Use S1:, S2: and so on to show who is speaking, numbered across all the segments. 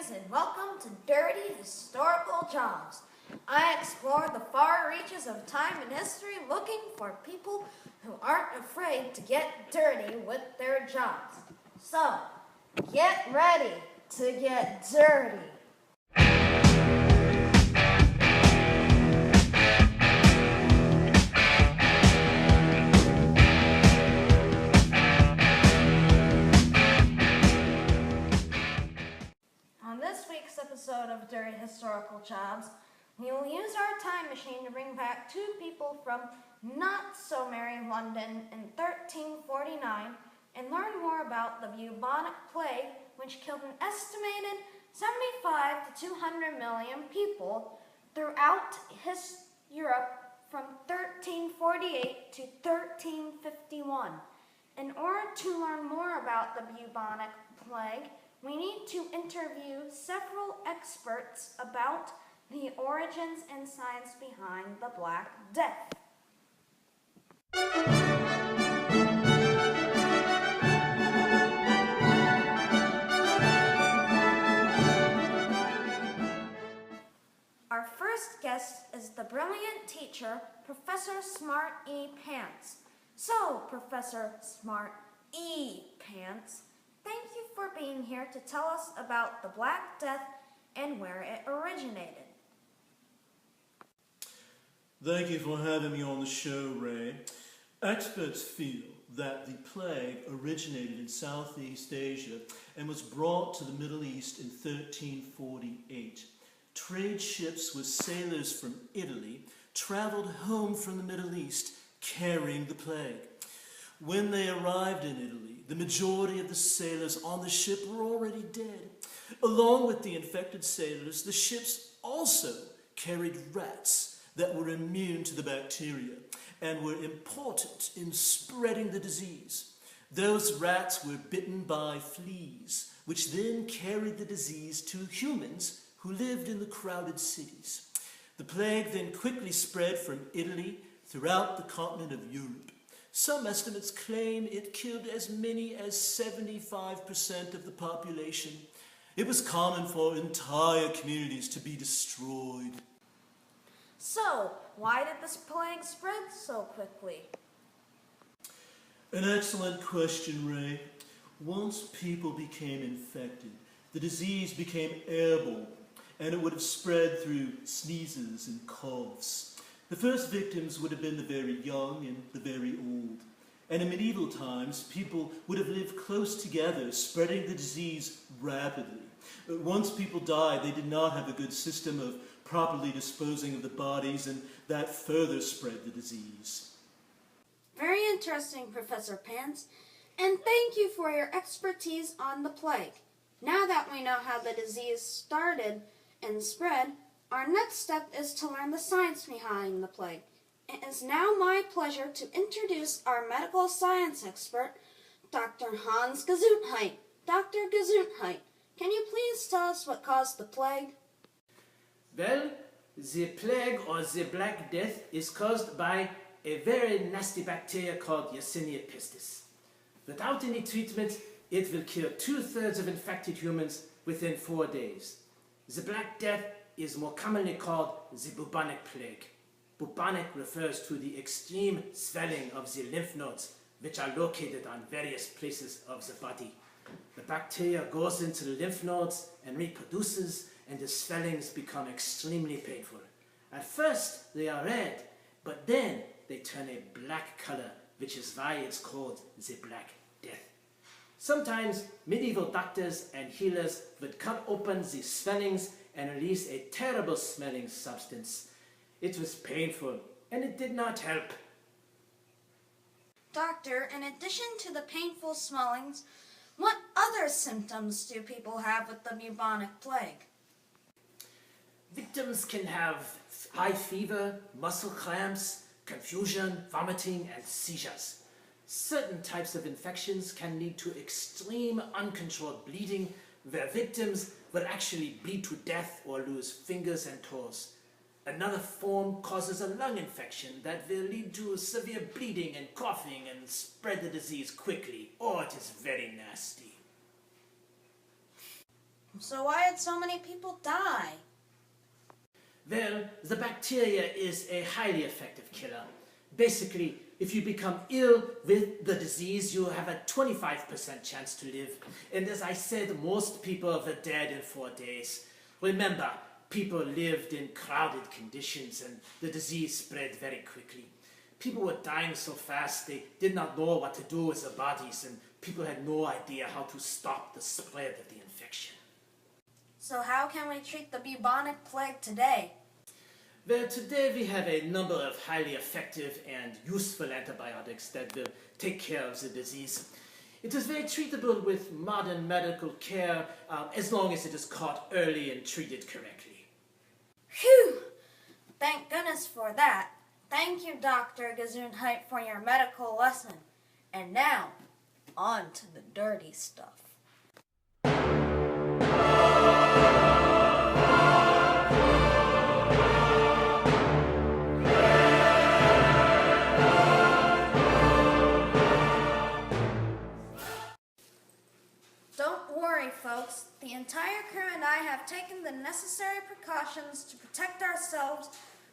S1: Hughes, and welcome to Dirty Historical Jobs. I explore the far reaches of time and history looking for people who aren't afraid to get dirty with their jobs. So, get ready to get dirty. On this week's episode of Dirty Historical Jobs, we will use our time machine to bring back two people from not-so-merry London in 1349 and learn more about the bubonic plague, which killed an estimated 75 to 200 million people throughout Europe from 1348 to 1351. In order to learn more about the bubonic plague, we need to interview several experts about the origins and science behind the Black Death. Our first guest is the brilliant teacher, Professor Smart E. Pants. So, Professor Smart E. Pants, thank you for being here to tell us about the Black Death and where it originated.
S2: Thank you for having me on the show, Ray. Experts feel that the plague originated in Southeast Asia and was brought to the Middle East in 1348. Trade ships with sailors from Italy traveled home from the Middle East carrying the plague. When they arrived in Italy, the majority of the sailors on the ship were already dead. Along with the infected sailors, the ships also carried rats that were immune to the bacteria and were important in spreading the disease. Those rats were bitten by fleas, which then carried the disease to humans who lived in the crowded cities. The plague then quickly spread from Italy throughout the continent of Europe. Some estimates claim it killed as many as 75% of the population. It was common for entire communities to be destroyed.
S1: So, why did this plague spread so quickly?
S2: An excellent question, Ray. Once people became infected, the disease became airborne, and it would have spread through sneezes and coughs. The first victims would have been the very young and the very old. And in medieval times, people would have lived close together, spreading the disease rapidly. Once people died, they did not have a good system of properly disposing of the bodies, and that further spread the disease.
S1: Very interesting, Professor Pants, and thank you for your expertise on the plague. Now that we know how the disease started and spread, our next step is to learn the science behind the plague. It is now my pleasure to introduce our medical science expert, Dr. Hans Gesundheit. Dr. Gesundheit, can you please tell us what caused the plague?
S3: Well, the plague or the Black Death is caused by a very nasty bacteria called Yersinia pestis. Without any treatment, it will kill 2/3 of infected humans within 4 days. The Black Death is more commonly called the bubonic plague. Bubonic refers to the extreme swelling of the lymph nodes, which are located on various places of the body. The bacteria goes into the lymph nodes and reproduces, and the swellings become extremely painful. At first, they are red, but then they turn a black color, which is why it's called the Black Death. Sometimes medieval doctors and healers would cut open the swellings and release a terrible smelling substance. It was painful, and it did not help.
S1: Doctor, in addition to the painful swellings, what other symptoms do people have with the bubonic plague?
S3: Victims can have high fever, muscle cramps, confusion, vomiting, and seizures. Certain types of infections can lead to extreme uncontrolled bleeding, where victims will actually bleed to death or lose fingers and toes. Another form causes a lung infection that will lead to severe bleeding and coughing and spread the disease quickly. Oh, it is very nasty.
S1: So why did so many people die?
S3: Well, the bacteria is a highly effective killer. Basically, if you become ill with the disease, you have a 25% chance to live. And as I said, most people were dead in 4 days. Remember, people lived in crowded conditions and the disease spread very quickly. People were dying so fast they did not know what to do with their bodies, and people had no idea how to stop the spread of the infection.
S1: So how can we treat the bubonic plague today?
S3: Well, today we have a number of highly effective and useful antibiotics that will take care of the disease. It is very treatable with modern medical care as long as it is caught early and treated correctly.
S1: Phew! Thank goodness for that. Thank you, Dr. Gesundheit, for your medical lesson. And now, on to the dirty stuff. Don't worry, folks. The entire crew and I have taken the necessary precautions to protect ourselves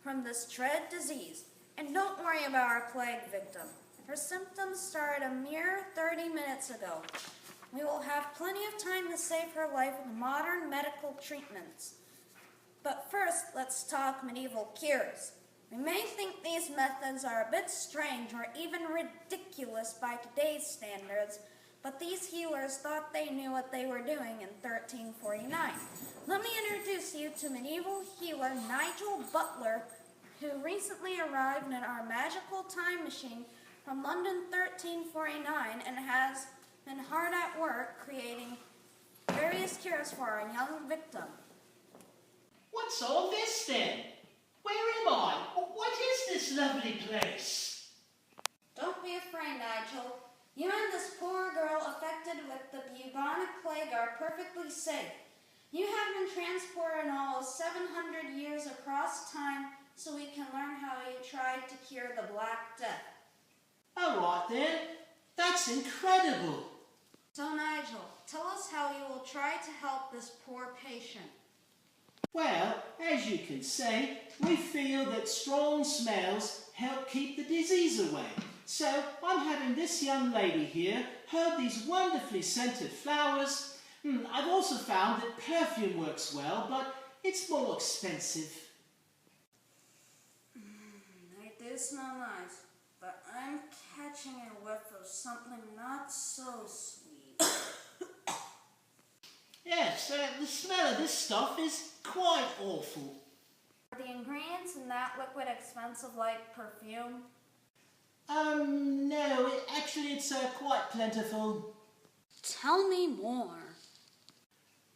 S1: from this dread disease. And don't worry about our plague victim. Her symptoms started a mere 30 minutes ago. We will have plenty of time to save her life with modern medical treatments. But first, let's talk medieval cures. We may think these methods are a bit strange or even ridiculous by today's standards, but these healers thought they knew what they were doing in 1349. Let me introduce you to medieval healer Nigel Butler, who recently arrived in our magical time machine from London 1349 and has been hard at work creating various cures for our young victim.
S4: What's all this then? Where am I? What is this lovely place?
S1: Don't be afraid, Nigel. You and this poor girl affected with the bubonic plague are perfectly safe. You have been transported almost 700 years across time so we can learn how you tried to cure the Black Death.
S4: All right then. That's incredible.
S1: So, Nigel, tell us how you will try to help this poor patient.
S4: Well, as you can see, we feel that strong smells help keep the disease away. So I'm having this young lady here herb these wonderfully scented flowers. I've also found that perfume works well, but it's more expensive.
S1: They do smell nice, but I'm catching a whiff of something not so sweet.
S4: Yes, the smell of this stuff is quite awful.
S1: Are the ingredients in that liquid expensive like perfume?
S4: No, it's quite plentiful.
S1: Tell me more.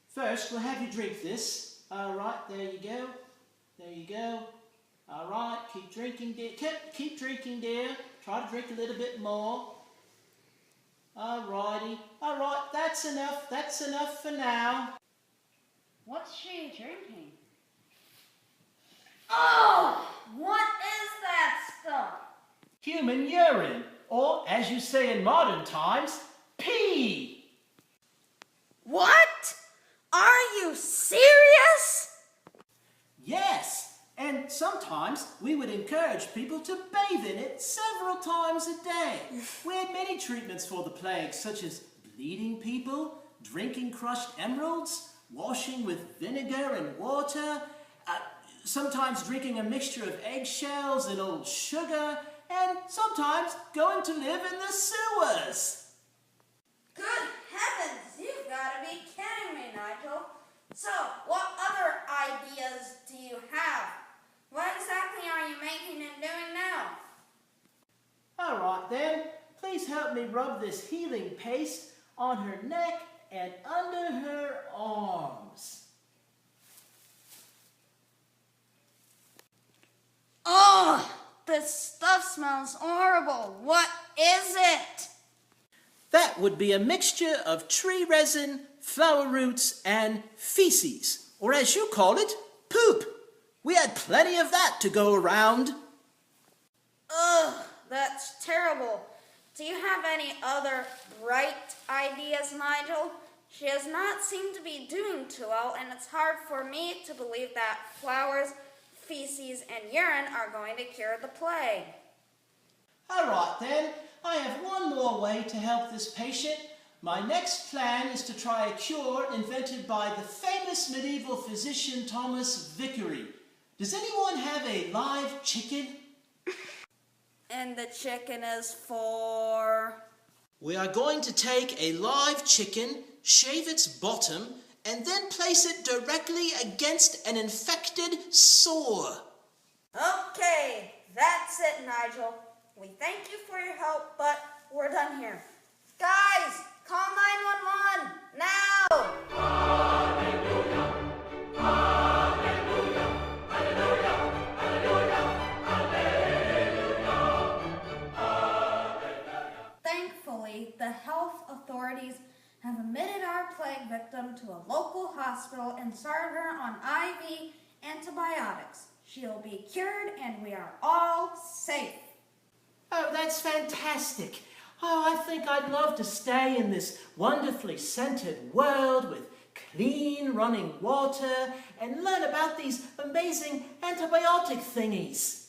S4: First, we'll have you drink this. All right, there you go. There you go. All right, keep drinking, dear. Keep drinking, dear. Try to drink a little bit more. All righty. All right, that's enough. That's enough for now.
S1: What's she drinking? Oh! What is that stuff?
S4: Human urine, or as you say in modern times, pee.
S1: What? Are you serious?
S4: Yes, and sometimes we would encourage people to bathe in it several times a day. We had many treatments for the plague, such as bleeding people, drinking crushed emeralds, washing with vinegar and water, sometimes drinking a mixture of eggshells and old sugar, and sometimes going to live in the sewers.
S1: Good heavens, you've got to be kidding me, Nigel. So, what other ideas do you have? What exactly are you making and doing now?
S4: All right then, please help me rub this healing paste on her neck and under her arms.
S1: Oh, this stuff smells horrible. What is it?
S4: That would be a mixture of tree resin, flower roots, and feces, or as you call it, poop. We had plenty of that to go around.
S1: Ugh, that's terrible. Do you have any other bright ideas, Nigel? She does not seem to be doing too well, and it's hard for me to believe that flowers, feces, and urine are going to cure the plague.
S4: All right then, I have one more way to help this patient. My next plan is to try a cure invented by the famous medieval physician Thomas Vickery. Does anyone have a live chicken?
S1: And the chicken is for...
S4: We are going to take a live chicken, shave its bottom, and then place it directly against an infected sore.
S1: Okay, that's it, Nigel. We thank you for your help, but we're done here. Guys, call 911 now! Thankfully, the health authorities have admitted our plague victim to a local hospital and started her on IV antibiotics. She'll be cured and we are all safe.
S3: Oh, that's fantastic. Oh, I think I'd love to stay in this wonderfully scented world with clean running water and learn about these amazing antibiotic thingies.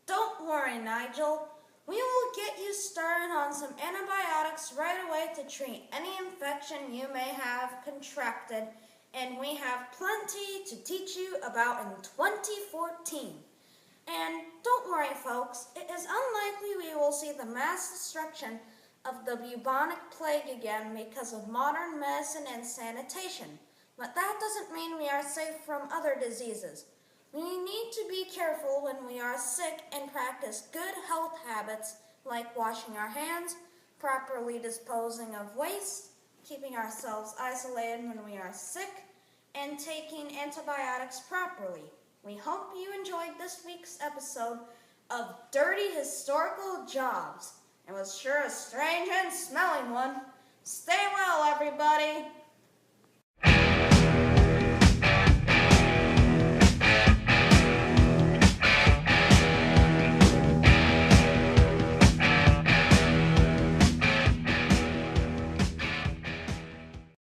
S1: Don't worry, Nigel. We will get you started on some antibiotics right away to treat any infection you may have contracted, and we have plenty to teach you about in 2014. And don't worry, folks, it is unlikely we will see the mass destruction of the bubonic plague again because of modern medicine and sanitation. But that doesn't mean we are safe from other diseases. We need to be careful when we are sick and practice good health habits like washing our hands, properly disposing of waste, keeping ourselves isolated when we are sick, and taking antibiotics properly. We hope you enjoyed this week's episode of Dirty Historical Jobs. It was sure a strange and smelling one. Stay well,